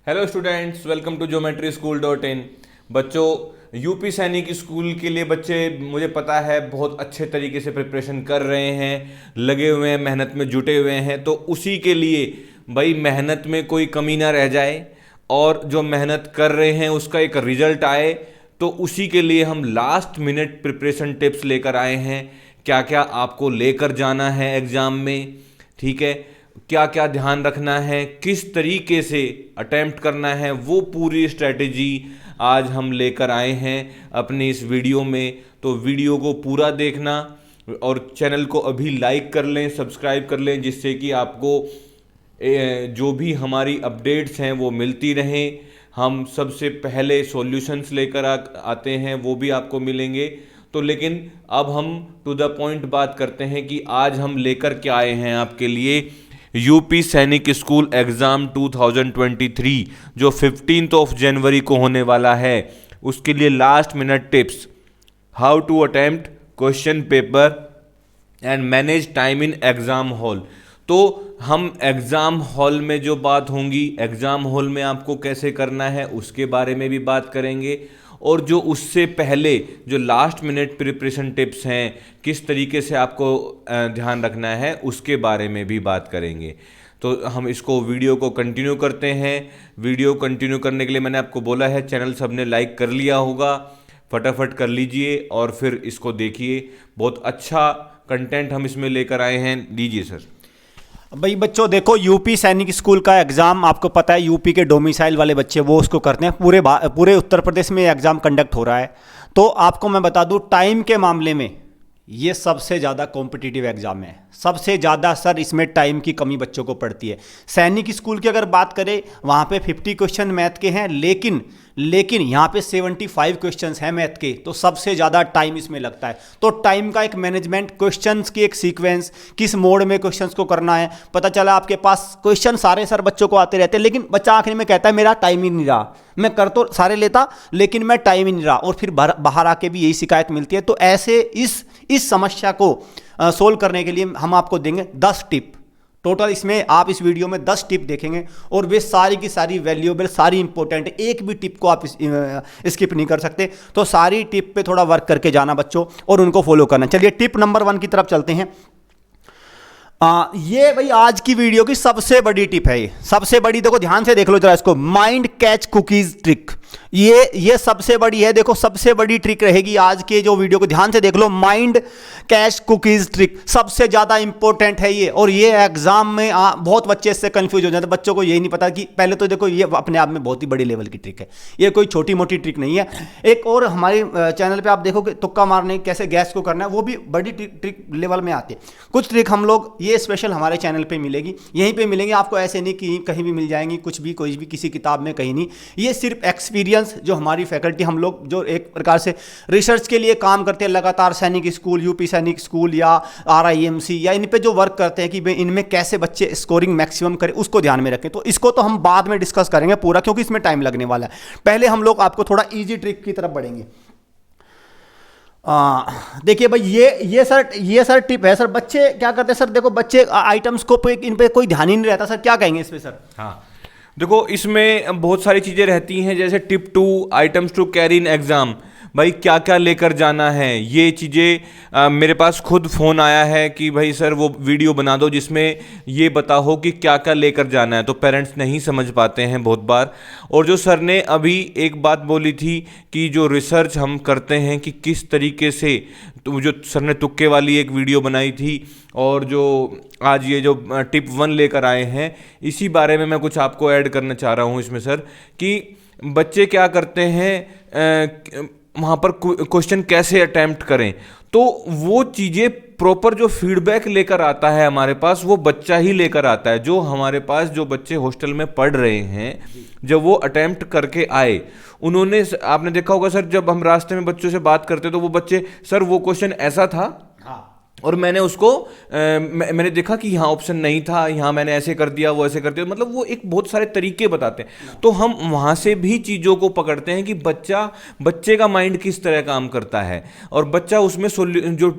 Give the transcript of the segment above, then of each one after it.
Hello students, welcome to geometry-school.in। बच्चों, UP सैनिक school के लिए बच्चे मुझे पता है बहुत अच्छे तरीके से प्रिपरेशन कर रहे हैं, लगे हुए हैं, मेहनत में जुटे हुए हैं। तो उसी के लिए भाई मेहनत में कोई कमी ना रह जाए और जो मेहनत कर रहे हैं उसका एक रिजल्ट आए, तो उसी के लिए हम लास्ट मिनट प्रिपरेशन टिप्स लेकर आए हैं। क्या क्या आपको लेकर जाना है एग्ज़ाम में, ठीक है, क्या क्या ध्यान रखना है, किस तरीके से अटेम्प्ट करना है, वो पूरी स्ट्रेटेजी आज हम लेकर आए हैं अपनी इस वीडियो में। तो वीडियो को पूरा देखना और चैनल को अभी लाइक कर लें, सब्सक्राइब कर लें, जिससे कि आपको जो भी हमारी अपडेट्स हैं वो मिलती रहें। हम सबसे पहले सॉल्यूशंस लेकर आते हैं, वो भी आपको मिलेंगे। तो लेकिन अब हम टू द पॉइंट बात करते हैं कि आज हम लेकर क्या आए हैं आपके लिए। यूपी सैनिक स्कूल एग्ज़ाम 2023 जो 15 जनवरी को होने वाला है, उसके लिए last minute tips, how to attempt question paper and manage time in exam hall. तो हम एग्ज़ाम हॉल में जो बात होंगी, एग्ज़ाम हॉल में आपको कैसे करना है उसके बारे में भी बात करेंगे, और जो उससे पहले जो लास्ट मिनट प्रिपरेशन टिप्स हैं, किस तरीके से आपको ध्यान रखना है उसके बारे में भी बात करेंगे। तो हम इसको वीडियो को कंटिन्यू करते हैं। वीडियो कंटिन्यू करने के लिए मैंने आपको बोला है, चैनल सबने लाइक कर लिया होगा, फटाफट कर लीजिए और फिर इसको देखिए। बहुत अच्छा कंटेंट हम इसमें लेकर आए हैं। लीजिए सर। भाई बच्चों देखो, यूपी सैनिक स्कूल का एग्ज़ाम आपको पता है, यूपी के डोमिसाइल वाले बच्चे वो उसको करते हैं। पूरे उत्तर प्रदेश में एग्ज़ाम कंडक्ट हो रहा है। तो आपको मैं बता दूं, टाइम के मामले में ये सबसे ज़्यादा कॉम्पिटिटिव एग्ज़ाम है। सबसे ज़्यादा सर इसमें टाइम की कमी बच्चों को पड़ती है। सैनिक स्कूल की अगर बात करें, वहाँ पे 50 क्वेश्चन मैथ के हैं, लेकिन यहाँ पे 75 क्वेश्चंस हैं मैथ के। तो सबसे ज़्यादा टाइम इसमें लगता है। तो टाइम का एक मैनेजमेंट, क्वेश्चंस की एक सीक्वेंस, किस मोड में क्वेश्चंस को करना है। पता चला आपके पास क्वेश्चन सारे सर बच्चों को आते रहते हैं, लेकिन बच्चा आखिर में कहता है मेरा टाइम ही नहीं रहा, मैं कर तो सारे लेता लेकिन मैं टाइम ही नहीं रहा, और फिर बाहर आके भी यही शिकायत मिलती है। तो ऐसे इस समस्या को सोल्व करने के लिए हम आपको देंगे 10 टिप। टोटल इसमें आप इस वीडियो में 10 टिप देखेंगे और वे सारी की सारी वैल्यूएबल, सारी इंपॉर्टेंट, एक भी टिप को आप स्किप नहीं कर सकते। तो सारी टिप पे थोड़ा वर्क करके जाना बच्चों और उनको फॉलो करना। चलिए टिप नंबर 1 की तरफ चलते हैं। ये भाई आज की वीडियो की सबसे बड़ी टिप है। ये सबसे बड़ी, देखो ध्यान से देख लो जरा इसको, माइंड कैच कुकीज ट्रिक। ये सबसे बड़ी है। देखो सबसे बड़ी ट्रिक रहेगी आज के जो वीडियो को, ध्यान से देख लो। माइंड कैच कुकीज ट्रिक सबसे ज्यादा इंपॉर्टेंट है ये। और ये एग्जाम में बहुत बच्चे इससे कंफ्यूज हो जाते हैं। बच्चों को यही नहीं पता कि पहले तो देखो, ये अपने आप में बहुत ही बड़ी लेवल की ट्रिक है, ये कोई छोटी मोटी ट्रिक नहीं है। एक और हमारे चैनल पे आप देखोगे, तुक्का मारने कैसे गैस को करना है, वो भी बड़ी ट्रिक लेवल में आती है। कुछ ट्रिक हम लोग ये स्पेशल हमारे चैनल पे मिलेगी, यहीं पे मिलेंगे आपको, ऐसे नहीं कि कहीं भी मिल जाएंगी, कुछ भी कोई भी किसी किताब में कहीं नहीं। ये सिर्फ एक्सपीरियंस जो हमारी फैकल्टी, हम लोग जो एक प्रकार से रिसर्च के लिए काम करते हैं लगातार, सैनिक स्कूल, यूपी सैनिक स्कूल या RIMC, या इन पे जो वर्क करते हैं कि इनमें कैसे बच्चे स्कोरिंग मैक्सिमम करें, उसको ध्यान में रखें। तो इसको तो हम बाद में डिस्कस करेंगे पूरा, क्योंकि इसमें टाइम लगने वाला है। पहले हम लोग आपको थोड़ा ईजी ट्रिक की तरफ बढ़ेंगे। देखिए भाई, ये सर टिप है। सर बच्चे क्या करते हैं, सर देखो बच्चे आइटम्स को इन पे कोई ध्यान ही नहीं रहता। सर क्या कहेंगे इस पे सर? हाँ, देखो इसमें बहुत सारी चीज़ें रहती हैं, जैसे tip 2 items to carry in exam. भाई क्या क्या लेकर जाना है, ये चीज़ें मेरे पास खुद फ़ोन आया है कि भाई सर वो वीडियो बना दो जिसमें ये बताओ कि क्या क्या लेकर जाना है। तो पेरेंट्स नहीं समझ पाते हैं बहुत बार। और जो सर ने अभी एक बात बोली थी कि जो रिसर्च हम करते हैं कि किस तरीके से, तो जो सर ने तुक्के वाली एक वीडियो बनाई थी, और जो आज ये जो टिप 1 लेकर आए हैं, इसी बारे में मैं कुछ आपको ऐड करना चाह रहा हूँ इसमें सर, कि बच्चे क्या करते हैं वहाँ पर क्वेश्चन कैसे अटैम्प्ट करें। तो वो चीज़ें प्रॉपर जो फीडबैक लेकर आता है हमारे पास, वो बच्चा ही लेकर आता है। जो हमारे पास जो बच्चे हॉस्टल में पढ़ रहे हैं, जब वो अटैम्प्ट करके आए, उन्होंने, आपने देखा होगा सर, जब हम रास्ते में बच्चों से बात करते तो वो बच्चे, सर वो क्वेश्चन ऐसा था और मैंने उसको मैंने देखा कि यहाँ ऑप्शन नहीं था, यहाँ मैंने ऐसे कर दिया, वो ऐसे कर दिया, मतलब वो एक बहुत सारे तरीके बताते हैं। तो हम वहाँ से भी चीज़ों को पकड़ते हैं कि बच्चे का माइंड किस तरह काम करता है और बच्चा उसमें जो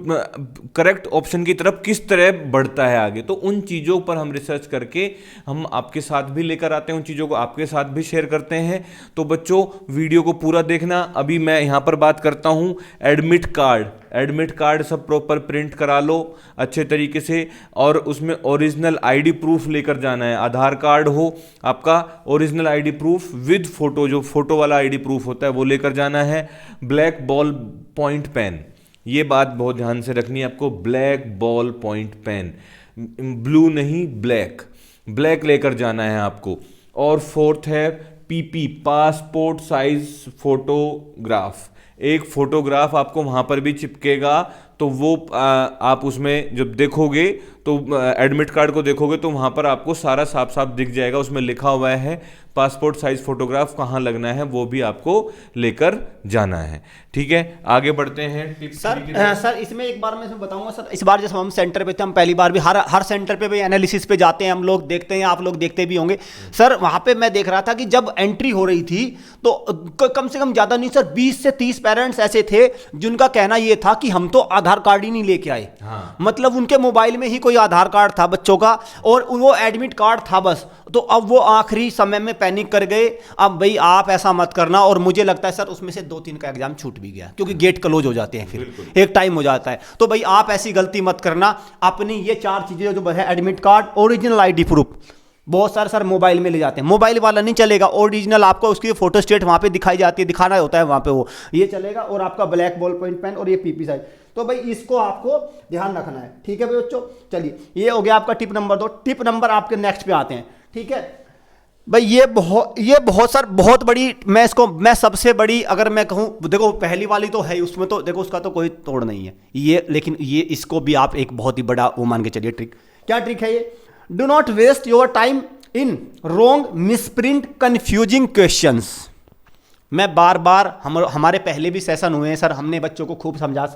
करेक्ट ऑप्शन की तरफ किस तरह बढ़ता है आगे। तो उन चीज़ों पर हम रिसर्च करके हम आपके साथ भी लेकर आते हैं, उन चीज़ों को आपके साथ भी शेयर करते हैं। तो बच्चों वीडियो को पूरा देखना। अभी मैं यहाँ पर बात करता हूँ एडमिट कार्ड सब प्रॉपर प्रिंट करा लो अच्छे तरीके से, और उसमें ओरिजिनल आईडी प्रूफ लेकर जाना है। आधार कार्ड हो आपका, original ID proof with photo, जो फोटो वाला आईडी प्रूफ होता है वो लेकर जाना है। ब्लैक बॉल पॉइंट पेन, ये बात बहुत ध्यान से रखनी है आपको, black ball point pen, blue नहीं ब्लैक लेकर जाना है आपको। और फोर्थ है पीपी, पासपोर्ट साइज फोटोग्राफ, एक फोटोग्राफ आपको वहाँ पर भी चिपकेगा। तो वो आप उसमें जब देखोगे तो एडमिट कार्ड को देखोगे तो वहाँ पर आपको सारा साफ साफ दिख जाएगा, उसमें लिखा हुआ है पासपोर्ट साइज फोटोग्राफ कहाँ लगना है, वो भी आपको लेकर जाना है। ठीक है, आगे बढ़ते हैं टिप्स। सर इसमें एक बार मैं बताऊंगा सर, इस बार जैसे हम सेंटर पे थे, हम पहली बार भी हर सेंटर पे भी एनालिसिस पे जाते हैं, हम लोग देखते हैं, आप लोग देखते भी होंगे सर। वहाँ पे मैं देख रहा था कि जब एंट्री हो रही थी तो कम से कम ज़्यादा नहीं सर 20 से 30 पेरेंट्स ऐसे थे जिनका कहना ये था कि हम तो आधार कार्ड ही नहीं लेके आए। हाँ। मतलब उनके मोबाइल में ही कोई आधार कार्ड था बच्चों का और वो एडमिट कार्ड था बस। तो अब वो आखिरी समय में पैनिक कर गए, अब भाई आप ऐसा मत करना। और मुझे लगता है सर उसमें से 2-3 का एग्जाम छूट भी गया क्योंकि गेट क्लोज हो जाते हैं, फिर एक टाइम हो जाता है। तो भाई आप ऐसी गलती मत करना। अपनी ये 4 चीजें जो है, admit card, original ID proof, बहुत सारे सर मोबाइल में ले जाते हैं, मोबाइल वाला नहीं चलेगा, ओरिजिनल आपको उसकी फोटो स्टेट वहाँ पे दिखाई जाती है, दिखाना होता है वहाँ पे, वो ये चलेगा। और आपका ब्लैक बॉल पॉइंट पेन और ये पीपी साइज, तो भाई इसको आपको ध्यान रखना है। ठीक है भाई बच्चों, चलिए ये हो गया आपका टिप नंबर 2। टिप नंबर आपके नेक्स्ट पे आते हैं। ठीक है भाई, ये बहुत सर बहुत बड़ी, मैं सबसे बड़ी अगर मैं कहूँ, देखो पहली वाली तो है, उसमें तो देखो उसका तो कोई तोड़ नहीं है ये, लेकिन ये इसको भी आप एक बहुत ही बड़ा वो मान के चलिए ट्रिक। क्या ट्रिक है ये? Do not waste your time in wrong misprint confusing questions. मैं बार बार हमारे पहले भी सेशन हुए हैं सर, हमने बच्चों को खूब समझा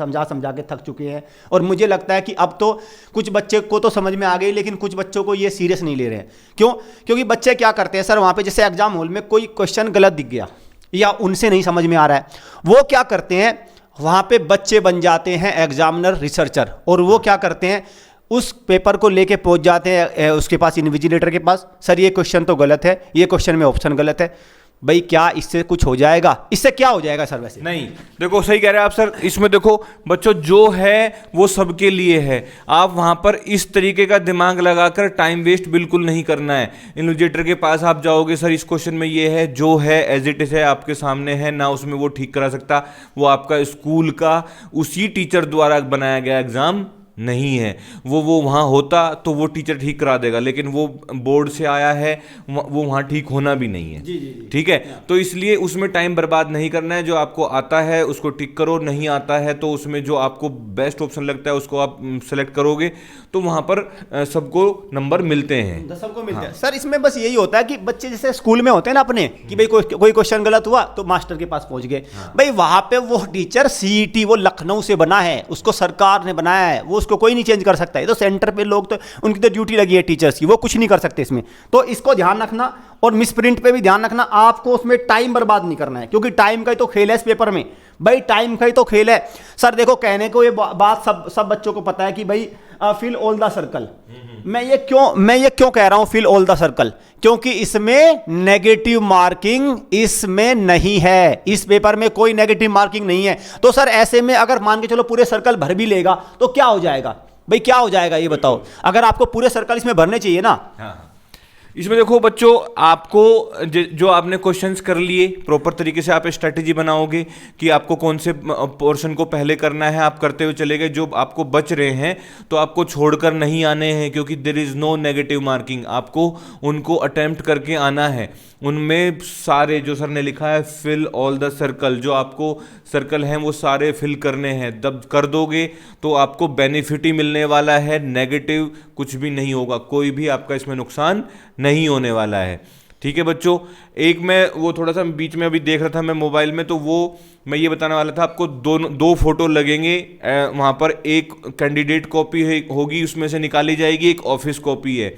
के थक चुके हैं। और मुझे लगता है कि अब तो कुछ बच्चे को तो समझ में आ गई, लेकिन कुछ बच्चों को ये सीरियस नहीं ले रहे हैं। क्यों? क्योंकि बच्चे क्या करते हैं सर, वहाँ पे जैसे एग्जाम हॉल में कोई क्वेश्चन गलत दिख गया या उनसे नहीं समझ में आ रहा है, वो क्या करते हैं, वहाँ पे बच्चे बन जाते हैं एग्जामिनर रिसर्चर। और वो क्या करते हैं, उस पेपर को लेके पहुँच जाते हैं उसके पास, इन्विजिलेटर के पास, सर ये क्वेश्चन तो गलत है, ये क्वेश्चन में ऑप्शन गलत है। भाई क्या इससे कुछ हो जाएगा? इससे क्या हो जाएगा सर? वैसे नहीं, देखो सही कह रहे हैं आप सर। इसमें देखो बच्चों, जो है वो सबके लिए है। आप वहां पर इस तरीके का दिमाग लगाकर टाइम वेस्ट बिल्कुल नहीं करना है। इन्विजिलेटर के पास आप जाओगे, सर इस क्वेश्चन में ये है, जो है एज इट इज है आपके सामने है ना, उसमें वो ठीक करा सकता, वो आपका स्कूल का उसी टीचर द्वारा बनाया गया एग्जाम नहीं है। वो वहाँ होता तो वो टीचर ठीक करा देगा, लेकिन वो बोर्ड से आया है, वो वहाँ ठीक होना भी नहीं है। जी। ठीक है, तो इसलिए उसमें टाइम बर्बाद नहीं करना है। जो आपको आता है उसको टिक करो, नहीं आता है तो उसमें जो आपको बेस्ट ऑप्शन लगता है उसको आप सेलेक्ट करोगे, तो वहाँ पर सबको नंबर मिलते हैं, सबको मिलते हैं। सर इसमें बस यही होता है कि बच्चे जैसे स्कूल में होते हैं ना अपने, कि भाई कोई क्वेश्चन गलत हुआ तो मास्टर के पास पहुंच गए। भाई वहाँ पे वो टीचर सीईटी वो लखनऊ से बना है, उसको सरकार ने बनाया है, वो उसको कोई नहीं चेंज कर सकता है। तो सेंटर पे लोग तो उनकी तो ड्यूटी लगी है टीचर्स की, वो कुछ नहीं कर सकते इसमें। तो इसको ध्यान रखना, और मिसप्रिंट पे भी ध्यान रखना। आपको उसमें टाइम बर्बाद नहीं करना है, क्योंकि टाइम का ही तो खेल है इस पेपर में। भाई टाइम का ही तो खेल है सर। देखो कहने को ये बात सब बच्चों को पता है कि भाई फिल ऑल द सर्कल। मैं ये क्यों कह रहा हूं फिल ऑल द सर्कल? क्योंकि इसमें नेगेटिव मार्किंग इसमें नहीं है, इस पेपर में कोई नेगेटिव मार्किंग नहीं है। तो सर ऐसे में अगर मान के चलो पूरे सर्कल भर भी लेगा तो क्या हो जाएगा? भाई क्या हो जाएगा ये बताओ, अगर आपको पूरे सर्कल इसमें भरने चाहिए ना। हाँ। इसमें देखो बच्चों, आपको जो आपने क्वेश्चंस कर लिए, प्रॉपर तरीके से आप स्ट्रेटेजी बनाओगे कि आपको कौन से पोर्शन को पहले करना है, आप करते हुए चले गए। जो आपको बच रहे हैं तो आपको छोड़कर नहीं आने हैं, क्योंकि there is no negative marking. आपको उनको अटेम्प्ट करके आना है। उनमें सारे जो सर ने लिखा है फिल ऑल द सर्कल, जो आपको सर्कल हैं वो सारे फिल करने हैं। जब कर दोगे तो आपको बेनिफिट ही मिलने वाला है, नेगेटिव कुछ भी नहीं होगा, कोई भी आपका इसमें नुकसान नहीं होने वाला है। ठीक है बच्चों। एक मैं वो थोड़ा सा बीच में अभी देख रहा था मैं मोबाइल में, तो वो मैं ये बताने वाला था आपको, दो फोटो लगेंगे वहाँ पर। एक कैंडिडेट कॉपी होगी, उसमें से निकाली जाएगी, एक ऑफिस कॉपी है।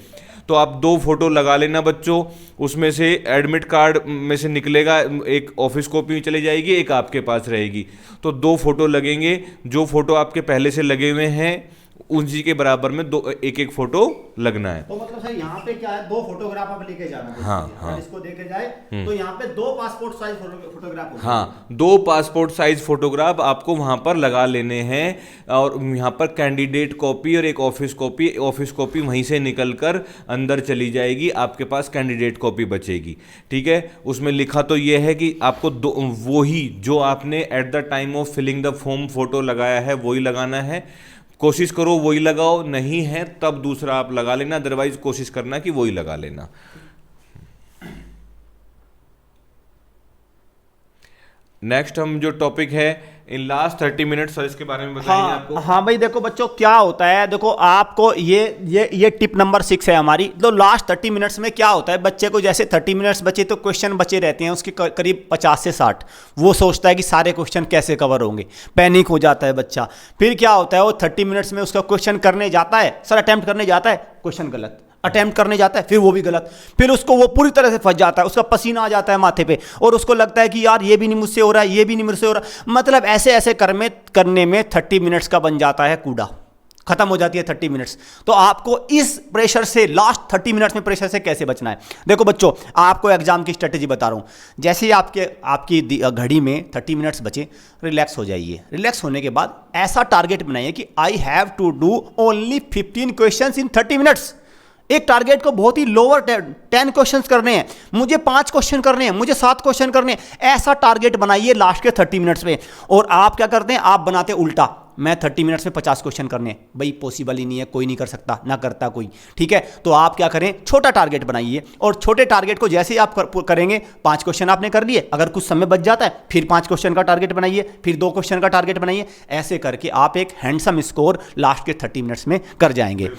तो आप 2 फोटो लगा लेना बच्चों। उसमें से एडमिट कार्ड में से निकलेगा, एक ऑफिस कॉपी चली जाएगी, एक आपके पास रहेगी। तो 2 फोटो लगेंगे। जो फोटो आपके पहले से लगे हुए हैं उसी के बराबर में एक एक फोटो लगना है। तो मतलब सर यहाँ पे क्या है, 2 फोटोग्राफ आप लेके जाना है। हाँ। इसको देखे जाए तो यहाँ पे 2 पासपोर्ट साइज फोटोग्राफ। हाँ, 2 पासपोर्ट साइज फोटोग्राफ आपको वहाँ पर लगा लेने हैं। और यहाँ पर कैंडिडेट कॉपी और एक ऑफिस कॉपी वहीं से निकल कर अंदर चली जाएगी, आपके पास कैंडिडेट कॉपी बचेगी। ठीक है, उसमें लिखा तो ये है कि आपको वही जो आपने at the time of filling the form photo लगाया है वही लगाना है। कोशिश करो वही लगाओ, नहीं है तब दूसरा आप लगा लेना, अदरवाइज कोशिश करना कि वही लगा लेना। नेक्स्ट हम जो टॉपिक है इन लास्ट 30 मिनट्स, सर इसके बारे में बताएंगे आपको। हाँ भाई देखो बच्चों क्या होता है, देखो आपको ये टिप नंबर 6 है हमारी। तो लास्ट 30 मिनट्स में क्या होता है, बच्चे को जैसे 30 मिनट्स बचे तो क्वेश्चन बचे रहते हैं उसके करीब 50 से 60। वो सोचता है कि सारे क्वेश्चन कैसे कवर होंगे, पैनिक हो जाता है बच्चा। फिर क्या होता है, वो 30 मिनट्स में उसका क्वेश्चन करने जाता है, सर अटेम्प्ट करने जाता है, क्वेश्चन गलत, अटेम्प्ट करने जाता है फिर वो भी गलत, फिर उसको वो पूरी तरह से फंस जाता है, उसका पसीना आ जाता है माथे पे, और उसको लगता है कि यार ये भी नहीं मुझसे हो रहा है, ये भी नहीं मुझसे हो रहा। मतलब ऐसे ऐसे करने में 30 मिनट्स का बन जाता है कूड़ा, खत्म हो जाती है 30 मिनट्स। तो आपको इस प्रेशर से, लास्ट 30 मिनट्स में प्रेशर से कैसे बचना है। देखो बच्चों, आपको एग्जाम की स्ट्रेटेजी बता रहा हूं। जैसे ही आपकी घड़ी में 30 मिनट्स बचे, रिलैक्स हो जाइए। रिलैक्स होने के बाद ऐसा टारगेट बनाइए कि I have to do only 15 questions in 30 minutes. एक टारगेट को बहुत ही लोअर 10 क्वेश्चंस करने हैं, मुझे 5 क्वेश्चन करने हैं, मुझे 7 क्वेश्चन करने हैं, ऐसा टारगेट बनाइए लास्ट के 30 मिनट्स में। और आप क्या करते हैं, आप बनाते उल्टा, मैं 30 मिनट्स में 50 क्वेश्चन करने हैं। भाई पॉसिबल ही नहीं है, कोई नहीं कर सकता, ना करता कोई। ठीक है, तो आप क्या करें, छोटा टारगेट बनाइए, और छोटे टारगेट को जैसे ही आप करेंगे, 5 क्वेश्चन आपने कर लिए, अगर कुछ समय बच जाता है फिर 5 क्वेश्चन का टारगेट बनाइए, फिर 2 क्वेश्चन का टारगेट बनाइए। ऐसे करके आप एक हैंडसम स्कोर लास्ट के 30 मिनट्स में कर जाएंगे।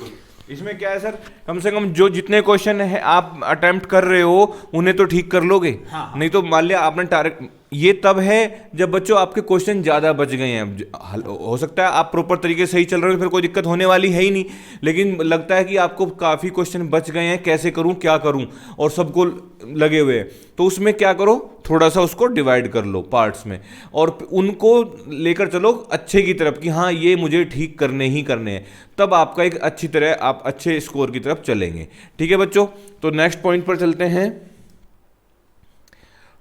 इसमें क्या है सर, कम से कम जो जितने क्वेश्चन है आप अटेम्प्ट कर रहे हो उन्हें तो ठीक कर लोगे। हाँ। नहीं तो मान लिया आपने टारगेट, ये तब है जब बच्चों आपके क्वेश्चन ज़्यादा बच गए हैं। हो सकता है आप प्रॉपर तरीके से सही चल रहे हो, फिर कोई दिक्कत होने वाली है ही नहीं, लेकिन लगता है कि आपको काफ़ी क्वेश्चन बच गए हैं, कैसे करूं क्या करूं, और सबको लगे हुए हैं। तो उसमें क्या करो, थोड़ा सा उसको डिवाइड कर लो पार्ट्स में, और उनको लेकर चलो अच्छे की तरफ कि हाँ ये मुझे ठीक करने ही करने हैं। तब आपका एक अच्छी तरह आप अच्छे स्कोर की तरफ चलेंगे। ठीक है बच्चों, तो नेक्स्ट पॉइंट पर चलते हैं।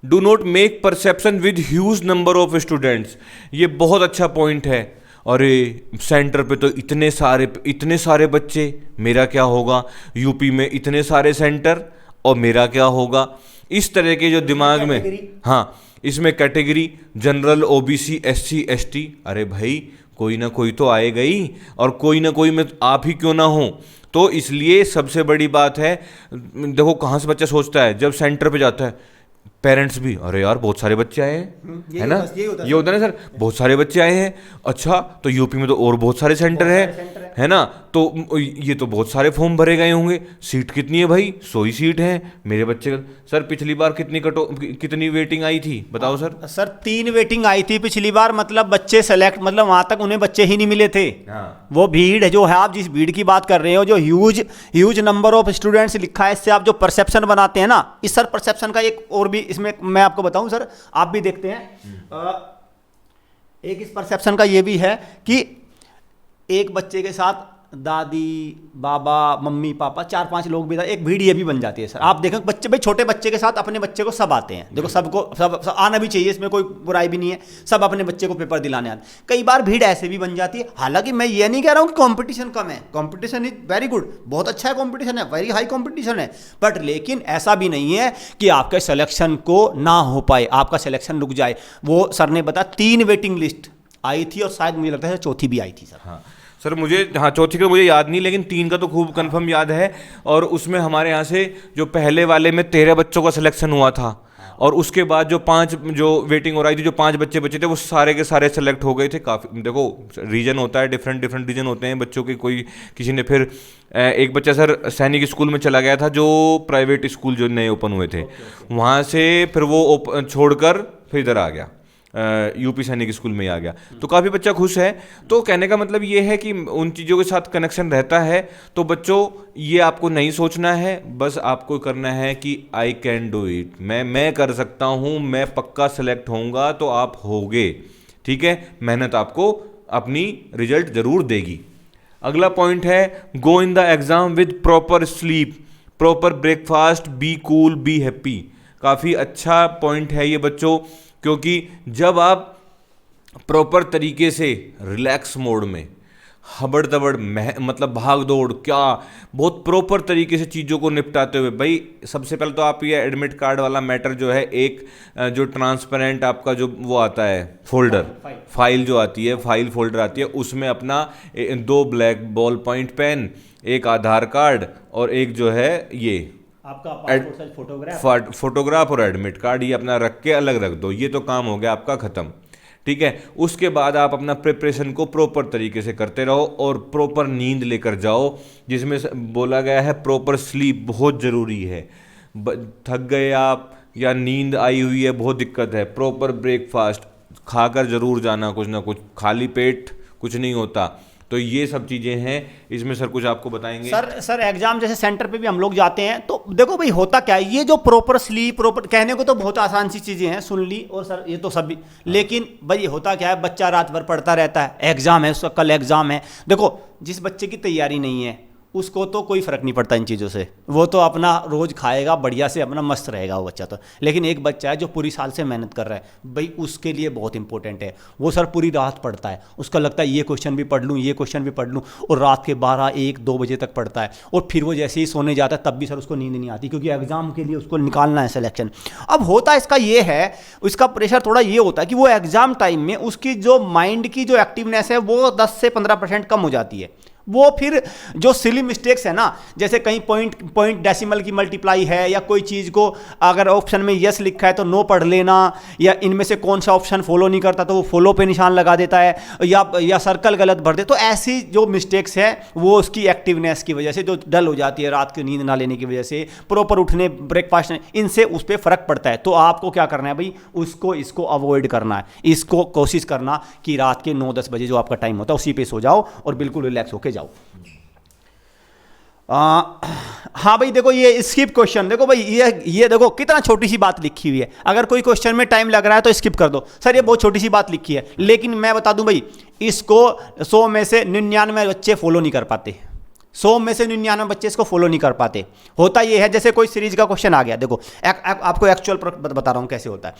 Do not make perception with huge number of students. ये बहुत अच्छा पॉइंट है। अरे सेंटर पे तो इतने सारे बच्चे, मेरा क्या होगा, यूपी में इतने सारे सेंटर और मेरा क्या होगा, इस तरह के जो दिमाग में, हाँ इसमें category general, OBC, SC, ST, अरे भाई कोई ना कोई तो आएगा ही, और कोई ना कोई में आप ही क्यों ना हो। तो इसलिए सबसे बड़ी बात है, देखो कहाँ से बच्चा सोचता है, जब सेंटर पे जाता है पेरेंट्स भी, अरे यार बहुत सारे बच्चे आए हैं, है ना, ये होता है ना सर, बहुत सारे बच्चे आए हैं, अच्छा तो यूपी में तो और बहुत सारे सेंटर है ना, तो ये तो बहुत सारे फॉर्म भरे गए होंगे, सीट कितनी है भाई, 100 ही सीट है मेरे बच्चे का। सर पिछली बार कितनी वेटिंग आई थी बताओ सर। सर 3 वेटिंग आई थी पिछली बार, मतलब बच्चे सेलेक्ट, मतलब वहां तक उन्हें बच्चे ही नहीं मिले थे। हाँ। वो भीड़ है जो है, आप जिस भीड़ की बात कर रहे हो, जो ह्यूज नंबर ऑफ स्टूडेंट्स लिखा है, इससे आप जो परसेप्शन बनाते हैं ना, इस सर परसेप्शन का एक और भी इसमें मैं आपको बताऊं सर, आप भी देखते हैं। एक इस परसेप्शन का ये भी है कि एक बच्चे के साथ दादी, बाबा, मम्मी, पापा, 4-5 लोग भी था, एक भीड़ ये भी बन जाती है सर। आप देखें बच्चे, भाई छोटे बच्चे के साथ अपने बच्चे को सब आते हैं, देखो सब आना भी चाहिए, इसमें कोई बुराई भी नहीं है, सब अपने बच्चे को पेपर दिलाने आते हैं। कई बार भीड़ ऐसे भी बन जाती है। हालांकि मैं ये नहीं कह रहा हूँ कि कंपटीशन कम है, कंपटीशन इज वेरी गुड, बहुत अच्छा है कंपटीशन है, वेरी हाई कंपटीशन है, बट लेकिन ऐसा भी नहीं है कि आपके सिलेक्शन को ना हो पाए, आपका सिलेक्शन रुक जाए। वो सर ने बताया 3 वेटिंग लिस्ट आई थी, और शायद मुझे लगता है चौथी भी आई थी सर। हाँ सर मुझे, हाँ चौथी का मुझे याद नहीं, लेकिन 3 का तो खूब कंफर्म याद है। और उसमें हमारे यहाँ से जो पहले वाले में 13 बच्चों का सिलेक्शन हुआ था, और उसके बाद जो 5 जो वेटिंग हो रही थी, जो 5 बच्चे बचे थे वो सारे के सारे सेलेक्ट हो गए थे। काफ़ी देखो रीजन होता है, डिफरेंट डिफरेंट रीजन होते हैं बच्चों के। कोई किसी ने फिर एक बच्चा सर सैनिक स्कूल में चला गया था, जो प्राइवेट स्कूल जो नए ओपन हुए थे, वहाँ से फिर वो छोड़कर फिर इधर आ गया, यूपी सैनिक स्कूल में आ गया। तो काफ़ी बच्चा खुश है। तो कहने का मतलब ये है कि उन चीज़ों के साथ कनेक्शन रहता है। तो बच्चों ये आपको नहीं सोचना है, बस आपको करना है कि आई कैन डू इट, मैं कर सकता हूँ, मैं पक्का सेलेक्ट होऊंगा तो आप होगे। ठीक है, मेहनत आपको अपनी रिजल्ट ज़रूर देगी। अगला पॉइंट है go in the exam with proper sleep, proper breakfast, be cool, be happy. काफ़ी अच्छा पॉइंट है ये बच्चों, क्योंकि जब आप प्रॉपर तरीके से रिलैक्स मोड में हबड़ तबड़ मतलब भाग दौड़ क्या बहुत प्रॉपर तरीके से चीज़ों को निपटाते हुए, भाई सबसे पहले तो आप ये एडमिट कार्ड वाला मैटर जो है, एक जो ट्रांसपेरेंट आपका जो वो आता है फोल्डर, फाइल जो आती है, फाइल फोल्डर आती है, उसमें अपना 2 ब्लैक बॉल पॉइंट पेन, एक आधार कार्ड और एक जो है ये आपका पासपोर्ट साइज फोटोग्राफ और एडमिट कार्ड, ये अपना रख के अलग रख दो। ये तो काम हो गया आपका ख़त्म। ठीक है, उसके बाद आप अपना प्रिपरेशन को प्रॉपर तरीके से करते रहो और प्रॉपर नींद लेकर जाओ, जिसमें बोला गया है प्रॉपर स्लीप बहुत ज़रूरी है। थक गए आप या नींद आई हुई है, बहुत दिक्कत है, प्रॉपर ब्रेकफास्ट खाकर ज़रूर जाना, कुछ ना कुछ, खाली पेट कुछ नहीं होता। तो ये सब चीज़ें हैं, इसमें सर कुछ आपको बताएंगे। सर एग्जाम जैसे सेंटर पे भी हम लोग जाते हैं, तो देखो भाई होता क्या है, ये जो प्रॉपर स्लीप, प्रॉपर कहने को तो बहुत आसान सी चीज़ें हैं, सुन ली और सर ये तो सभी, लेकिन भाई होता क्या है, बच्चा रात भर पढ़ता रहता है, एग्जाम है उसका, कल एग्जाम है। देखो जिस बच्चे की तैयारी नहीं है उसको तो कोई फ़र्क नहीं पड़ता इन चीज़ों से, वो तो अपना रोज़ खाएगा बढ़िया से, अपना मस्त रहेगा वो बच्चा तो। लेकिन एक बच्चा है जो पूरी साल से मेहनत कर रहा है, भाई उसके लिए बहुत इंपॉर्टेंट है। वो सर पूरी रात पढ़ता है, उसका लगता है ये क्वेश्चन भी पढ़ लूँ, ये क्वेश्चन भी पढ़ लूँ, और रात के 12, 1, 2 बजे तक पढ़ता है, और फिर वो जैसे ही सोने जाता है तब भी सर उसको नींद नहीं आती, क्योंकि एग्ज़ाम के लिए उसको निकालना है सिलेक्शन। अब होता इसका ये है, इसका प्रेशर थोड़ा ये होता है कि वो एग्ज़ाम टाइम में उसकी जो माइंड की जो एक्टिवनेस है वो 10 से 15% कम हो जाती है। वो फिर जो सिली मिस्टेक्स है ना, जैसे कहीं पॉइंट डेसिमल की मल्टीप्लाई है, या कोई चीज़ को अगर ऑप्शन में यस लिखा है तो नो पढ़ लेना, या इनमें से कौन सा ऑप्शन फॉलो नहीं करता तो वो फॉलो पे निशान लगा देता है, या सर्कल गलत भर दे। तो ऐसी जो मिस्टेक्स है वो उसकी एक्टिवनेस की वजह से जो डल हो जाती है, रात की नींद ना लेने की वजह से, प्रॉपर उठने, ब्रेकफास्ट नहीं, इनसे उस पर फ़र्क पड़ता है। तो आपको क्या करना है भाई, इसको अवॉइड करना है, इसको कोशिश करना कि रात के 9-10 बजे जो आपका टाइम होता है उसी पे सो जाओ और बिल्कुल रिलैक्स होके जाओ। हाँ भाई देखो ये स्किप क्वेश्चन, देखो भाई ये देखो कितना छोटी सी बात लिखी हुई है। अगर कोई क्वेश्चन में टाइम लग रहा है तो स्किप कर दो, सर ये बहुत छोटी सी बात लिखी है, लेकिन मैं बता दूं भाई, इसको 100 में से 99 बच्चे फॉलो नहीं कर पाते। 100 में से 99 बच्चे इसको फॉलो नहीं कर पाते। होता ये है, जैसे कोई सीरीज का क्वेश्चन आ गया, देखो आपको एक्चुअल बता रहा हूँ कैसे होता है।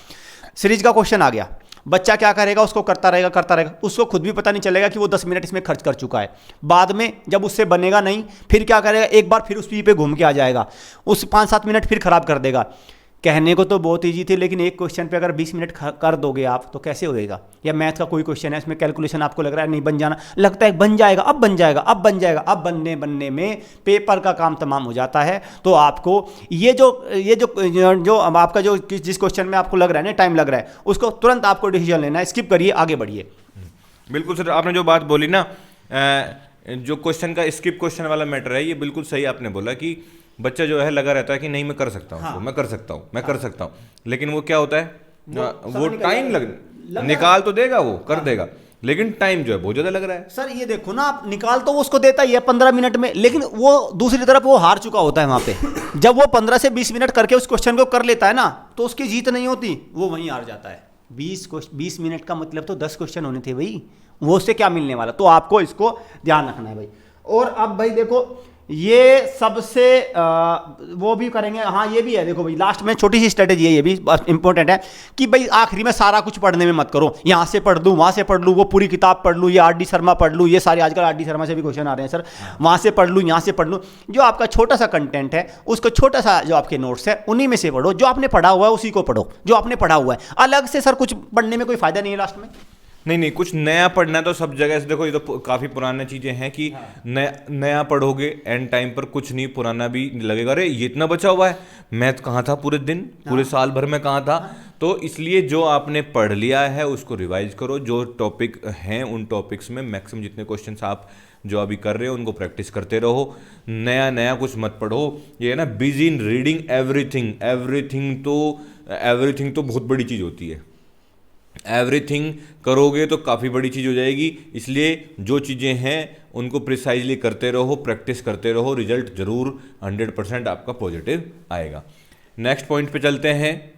सीरीज का क्वेश्चन आ गया, बच्चा क्या करेगा, उसको करता रहेगा, उसको खुद भी पता नहीं चलेगा कि वो 10 मिनट इसमें खर्च कर चुका है। बाद में जब उससे बनेगा नहीं, फिर क्या करेगा, एक बार फिर उस पे घूम के आ जाएगा, उस 5-7 मिनट फिर खराब कर देगा। कहने को तो बहुत ईजी थी, लेकिन एक क्वेश्चन पे अगर 20 मिनट कर दोगे आप तो कैसे होएगा। या मैथ का कोई क्वेश्चन है, इसमें कैलकुलेशन आपको लग रहा है नहीं बन जाना, लगता है बन जाएगा, अब बन जाएगा, अब बन जाएगा, अब बनने में पेपर का काम तमाम हो जाता है। तो आपको ये जो आपका जो जिस क्वेश्चन में आपको लग रहा है ना टाइम लग रहा है, उसको तुरंत आपको डिसीजन लेना है, स्किप करिए, आगे बढ़िए। बिल्कुल सर, आपने जो बात बोली ना, जो क्वेश्चन का स्किप क्वेश्चन वाला मैटर है, ये बिल्कुल सही आपने बोला कि बच्चा जो है लगा रहता है कि नहीं मैं कर सकता हूँ, मैं कर सकता हूँ, लेकिन वो क्या होता है, वो टाइम निकाल तो देगा, वो कर देगा, लेकिन टाइम जो है बहुत ज़्यादा लग रहा है। सर ये देखो ना, आप निकाल तो वो उसको देता ही है 15 मिनट में, लेकिन वो दूसरी तरफ वो हार चुका होता है वहाँ पे। जब वो 15 से 20 मिनट करके उस क्वेश्चन को कर लेता है ना, तो उसकी जीत नहीं होती, वो वहीं हार जाता है। 20 मिनट का मतलब तो 10 क्वेश्चन होने थे भाई, वो उससे क्या मिलने वाला। तो आपको इसको ध्यान रखना है भाई। और अब भाई देखो ये सबसे वो भी करेंगे, हाँ ये भी है, देखो भाई लास्ट में छोटी सी स्ट्रेटेजी है, ये भी इंपॉर्टेंट है कि भाई आखिरी में सारा कुछ पढ़ने में मत करो, यहाँ से पढ़ लूँ, वहाँ से पढ़ लूँ, वो पूरी किताब पढ़ लूँ, ये आर.डी. शर्मा पढ़ लूँ, ये सारे आजकल आर.डी. शर्मा से भी क्वेश्चन आ रहे हैं सर, वहाँ से पढ़ लूँ, यहाँ से पढ़ लूँ। जो आपका छोटा सा कंटेंट है उसको, छोटा सा जो आपके नोट्स है उन्हीं में से पढ़ो, जो आपने पढ़ा हुआ है उसी को पढ़ो, जो आपने पढ़ा हुआ है। अलग से सर कुछ पढ़ने में कोई फायदा नहीं है लास्ट में। नहीं, कुछ नया पढ़ना है तो सब जगह से देखो, ये तो काफी पुरानी चीजें हैं कि नया पढ़ोगे एंड टाइम पर कुछ नहीं, पुराना भी लगेगा, अरे ये इतना बचा हुआ है, मैथ कहाँ था पूरे दिन, पूरे साल भर में कहाँ था। तो इसलिए जो आपने पढ़ लिया है उसको रिवाइज करो, जो टॉपिक हैं उन टॉपिक्स में मैक्सिमम जितने क्वेश्चंस आप जो अभी कर रहे हो उनको प्रैक्टिस करते रहो, नया नया कुछ मत पढ़ो। ये है ना, busy in reading everything, everything तो बहुत बड़ी चीज़ होती है, एवरीथिंग करोगे तो काफ़ी बड़ी चीज़ हो जाएगी। इसलिए जो चीज़ें हैं उनको प्रिसाइजली करते रहो, प्रैक्टिस करते रहो, रिजल्ट जरूर 100% आपका पॉजिटिव आएगा। नेक्स्ट पॉइंट पे चलते हैं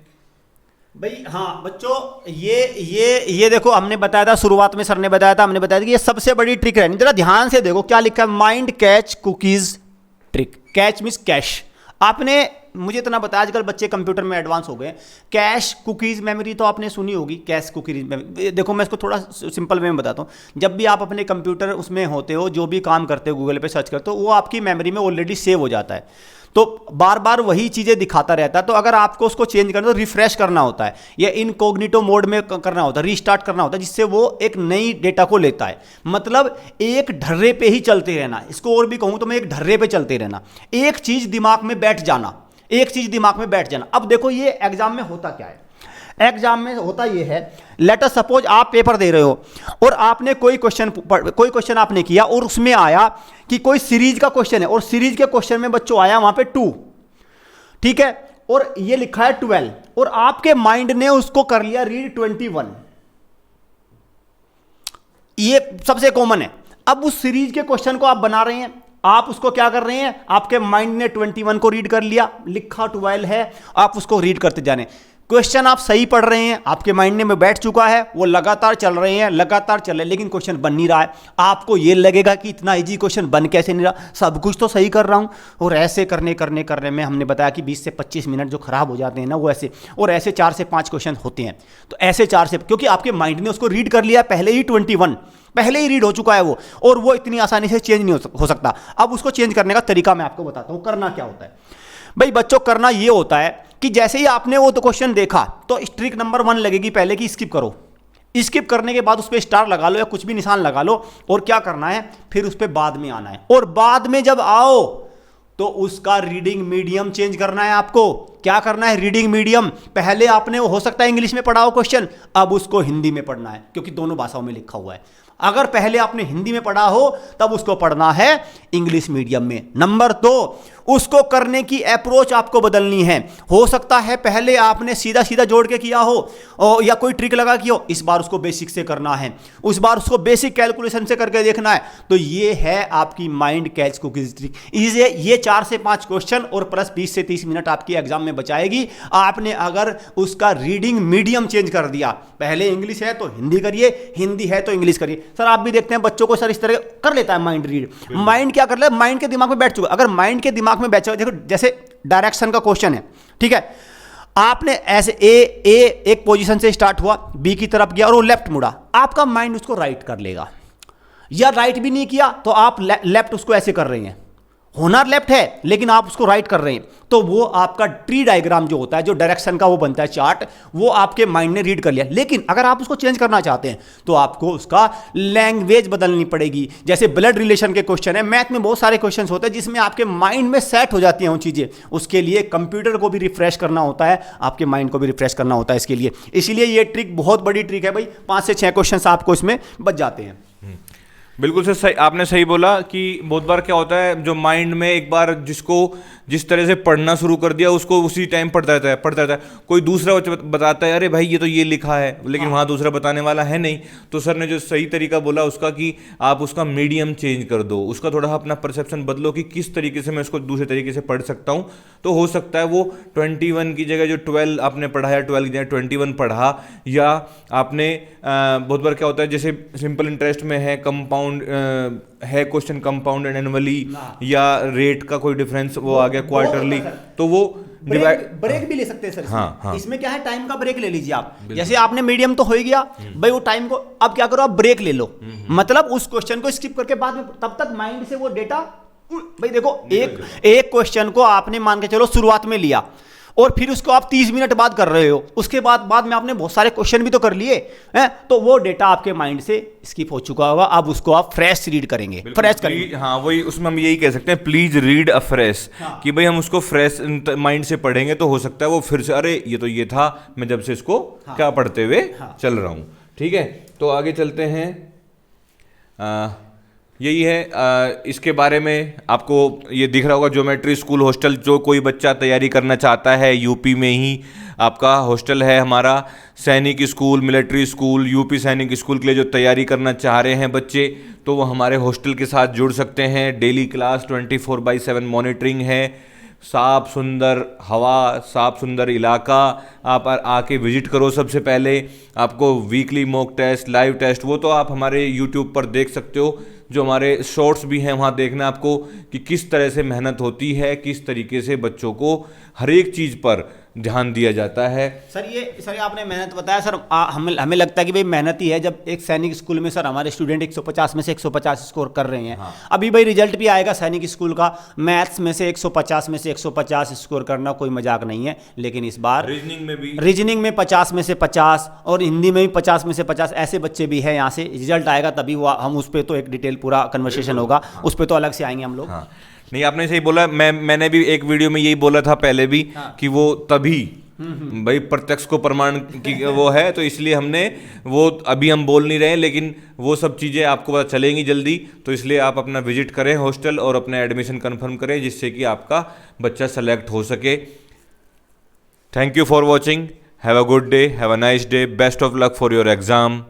भाई। हाँ बच्चों, ये देखो, हमने बताया था शुरुआत में, सर ने बताया था, हमने बताया था कि ये सबसे बड़ी ट्रिक है। जरा ध्यान से देखो क्या लिखा है, mind catch cookies trick. Catch means cash. आपने मुझे इतना बताया, आजकल बच्चे कंप्यूटर में एडवांस हो गए। कैश कुकीज मेमोरी तो आपने सुनी होगी, कैश कुकीज मेमोरी। देखो मैं इसको थोड़ा सिंपल वे में बताता हूँ। जब भी आप अपने कंप्यूटर उसमें होते हो, जो भी काम करते हो, गूगल पे सर्च करते हो, वो आपकी मेमोरी में ऑलरेडी सेव हो जाता है, तो बार बार वही चीज़ें दिखाता रहता है। तो अगर आपको उसको चेंज करना, तो रिफ्रेश करना होता है या इनकॉग्निटो मोड में करना होता है, रीस्टार्ट करना होता है, जिससे वो एक नई डेटा को लेता है। मतलब एक ढर्रे पे ही चलते रहना। इसको और भी कहूँ तो मैं एक ढर्रे पे चलते रहना, एक चीज़ दिमाग में बैठ जाना, एक चीज़ दिमाग में बैठ जाना। अब देखो ये एग्जाम में होता क्या है, एग्जाम में होता ये है, लेट अस सपोज आप पेपर दे रहे हो और आपने कोई क्वेश्चन आपने किया और उसमें आया कि कोई सीरीज का क्वेश्चन है, और सीरीज के क्वेश्चन में बच्चों आया वहां पे 2, ठीक है, और ये लिखा है 12, और आपके माइंड ने उसको कर लिया रीड 21। ये सबसे कॉमन है। अब उस सीरीज के क्वेश्चन को आप बना रहे हैं, आप उसको क्या कर रहे हैं, आपके माइंड ने 21 को रीड कर लिया, लिखा 12 है, आप उसको रीड करते जाने। क्वेश्चन आप सही पढ़ रहे हैं, आपके माइंड में बैठ चुका है, वो लगातार चल रहे हैं, लगातार चल रहे हैं, लेकिन क्वेश्चन बन नहीं रहा है। आपको ये लगेगा कि इतना इजी क्वेश्चन बन कैसे नहीं रहा, सब कुछ तो सही कर रहा हूं। और ऐसे करने में हमने बताया कि 20 से 25 मिनट जो खराब हो जाते हैं ना, वो ऐसे, और ऐसे 4 से 5 क्वेश्चन होते हैं। तो ऐसे 4 से, क्योंकि आपके माइंड ने उसको रीड कर लिया पहले ही 21, पहले ही रीड हो चुका है वो, और वो इतनी आसानी से चेंज नहीं हो सकता। अब उसको चेंज करने का तरीका मैं आपको बताता हूं। करना क्या होता है भाई बच्चों, करना ये होता है कि जैसे ही आपने वो तो क्वेश्चन देखा, तो ट्रिक नंबर 1 लगेगी पहले कि स्किप करो। स्किप करने के बाद उस पर स्टार लगा लो या कुछ भी निशान लगा लो, और क्या करना है, फिर उस पर बाद में आना है, और बाद में जब आओ तो उसका रीडिंग मीडियम चेंज करना है। आपको क्या करना है, रीडिंग मीडियम। पहले आपने हो सकता है इंग्लिश में पढ़ा हो क्वेश्चन, अब उसको हिंदी में पढ़ना है, क्योंकि दोनों भाषाओं में लिखा हुआ है। अगर पहले आपने हिंदी में पढ़ा हो, तब उसको पढ़ना है इंग्लिश मीडियम में। नंबर 2, उसको करने की अप्रोच आपको बदलनी है। हो सकता है पहले आपने सीधा सीधा जोड़ के किया हो या कोई ट्रिक लगा किया हो, इस बार उसको बेसिक से करना है, उस बार उसको बेसिक कैलकुलेशन से करके देखना है। तो ये है आपकी माइंड कैच कुकीज ट्रिक। ये 4 से 5 क्वेश्चन और प्लस 20 से 30 मिनट आपकी एग्जाम में बचाएगी। आपने अगर उसका रीडिंग मीडियम चेंज कर दिया, पहले इंग्लिश है तो हिंदी करिए, हिंदी है तो इंग्लिश करिए। सर आप भी देखते हैं बच्चों को, सर इस तरह कर लेता है माइंड रीड। माइंड क्या कर ले, माइंड के दिमाग में बैठ चुका। अगर माइंड के दिमाग में बैठ, देखो जैसे डायरेक्शन का क्वेश्चन है, ठीक है, आपने ऐसे ए एक पोजीशन से स्टार्ट हुआ, बी की तरफ गया और वो लेफ्ट मुड़ा, आपका माइंड उसको राइट कर लेगा। या राइट भी नहीं किया तो आप लेफ्ट उसको ऐसे कर रहे हैं, होना लेफ्ट है लेकिन आप उसको राइट कर रहे हैं, तो वो आपका ट्री डायग्राम जो होता है, जो डायरेक्शन का वो बनता है चार्ट, वो आपके माइंड ने रीड कर लिया। लेकिन अगर आप उसको चेंज करना चाहते हैं तो आपको उसका लैंग्वेज बदलनी पड़ेगी। जैसे ब्लड रिलेशन के क्वेश्चन है, मैथ में बहुत सारे क्वेश्चन होते हैं जिसमें आपके माइंड में सेट हो जाती हैं वो चीज़ें। उसके लिए कंप्यूटर को भी रिफ्रेश करना होता है, आपके माइंड को भी रिफ्रेश करना होता है इसके लिए। इसलिए ये ट्रिक बहुत बड़ी ट्रिक है भाई, 5 से 6 क्वेश्चन आपको इसमें बच जाते हैं। बिल्कुल से सही, आपने सही बोला कि बहुत बार क्या होता है, जो माइंड में एक बार जिसको जिस तरह से पढ़ना शुरू कर दिया उसको उसी टाइम पढ़ता रहता है। कोई दूसरा बच्चा बताता है अरे भाई ये तो ये लिखा है, लेकिन वहाँ दूसरा बताने वाला है नहीं। तो सर ने जो सही तरीका बोला उसका कि आप उसका मीडियम चेंज कर दो, उसका थोड़ा अपना परसेप्शन बदलो कि किस तरीके से मैं उसको दूसरे तरीके से पढ़ सकता हूँ। तो हो सकता है वो 21 की जगह जो 12 आपने पढ़ा या 12 की जगह 21 पढ़ा, या आपने बहुत बार क्या होता है जैसे सिंपल इंटरेस्ट में है कंपाउंड है क्वेश्चन, कंपाउंड एंड एनुअली या रेट का कोई डिफरेंस वो आ गया क्वार्टरली, तो वो ब्रेक भी ले सकते हैं सर। हाँ। इसमें क्या है, टाइम का ब्रेक ले लीजिए आप। जैसे आपने मीडियम तो हो ही गया भाई, वो टाइम को अब क्या करो, आप ब्रेक ले लो। मतलब उस क्वेश्चन को स्किप करके बाद में, तब तक माइंड से वो डेटा भाई देखो, एक क्वेश्चन को आपने मान के चलो शुरुआत में लिया और फिर उसको आप 30 मिनट बाद कर रहे हो, उसके बाद में आपने बहुत सारे क्वेश्चन भी तो कर लिए हैं, तो वो डेटा आपके माइंड से स्किप हो चुका होगा। अब उसको आप फ्रेश रीड करेंगे, फ्रेश करेंगे। हाँ, वही उसमें हम यही कह सकते हैं, प्लीज रीड अ फ्रेश, कि भाई हम उसको फ्रेश माइंड से पढ़ेंगे तो हो सकता है वो फिर से, अरे ये तो ये था, मैं जब से इसको क्या पढ़ते हुए चल रहा हूं। ठीक है, तो आगे चलते हैं। यही है, इसके बारे में आपको ये दिख रहा होगा, ज्योमेट्री स्कूल हॉस्टल। जो कोई बच्चा तैयारी करना चाहता है, यूपी में ही आपका हॉस्टल है हमारा। सैनिक स्कूल, मिलिट्री स्कूल, यूपी सैनिक स्कूल के लिए जो तैयारी करना चाह रहे हैं बच्चे, तो वो हमारे हॉस्टल के साथ जुड़ सकते हैं। डेली क्लास 24/7 मॉनिटरिंग है, साफ सुंदर हवा, साफ सुंदर इलाका। आप आके विजिट करो। सबसे पहले आपको weekly mock test, live test, वो तो आप हमारे यूट्यूब पर देख सकते हो। जो हमारे शॉर्ट्स भी हैं वहाँ देखना आपको कि किस तरह से मेहनत होती है, किस तरीके से बच्चों को हर एक चीज़ पर ध्यान दिया जाता है। सर आपने मेहनत बताया सर, हमें लगता है कि भाई मेहनत ही है। जब एक सैनिक स्कूल में सर हमारे स्टूडेंट 150 में से 150 स्कोर कर रहे हैं। अभी भाई रिजल्ट भी आएगा सैनिक स्कूल का, मैथ्स में से 150 में से 150 स्कोर करना कोई मजाक नहीं है। लेकिन इस बार रीजनिंग में 50 में से 50 और हिंदी में भी 50 में से 50 ऐसे बच्चे भी हैं। यहाँ से रिजल्ट आएगा तभी वो हम उस पर तो एक डिटेल पूरा कन्वर्सेशन होगा, उस पर तो अलग से आएंगे हम लोग। नहीं, आपने सही बोला। मैंने भी एक वीडियो में यही बोला था पहले भी, कि वो तभी भाई प्रत्यक्ष को प्रमाण की वो है, तो इसलिए हमने वो अभी हम बोल नहीं रहे, लेकिन वो सब चीज़ें आपको पता चलेंगी जल्दी। तो इसलिए आप अपना विजिट करें हॉस्टल और अपना एडमिशन कंफर्म करें, जिससे कि आपका बच्चा सेलेक्ट हो सके। Thank you for watching, have a good day, have a nice day, best of luck for your exam.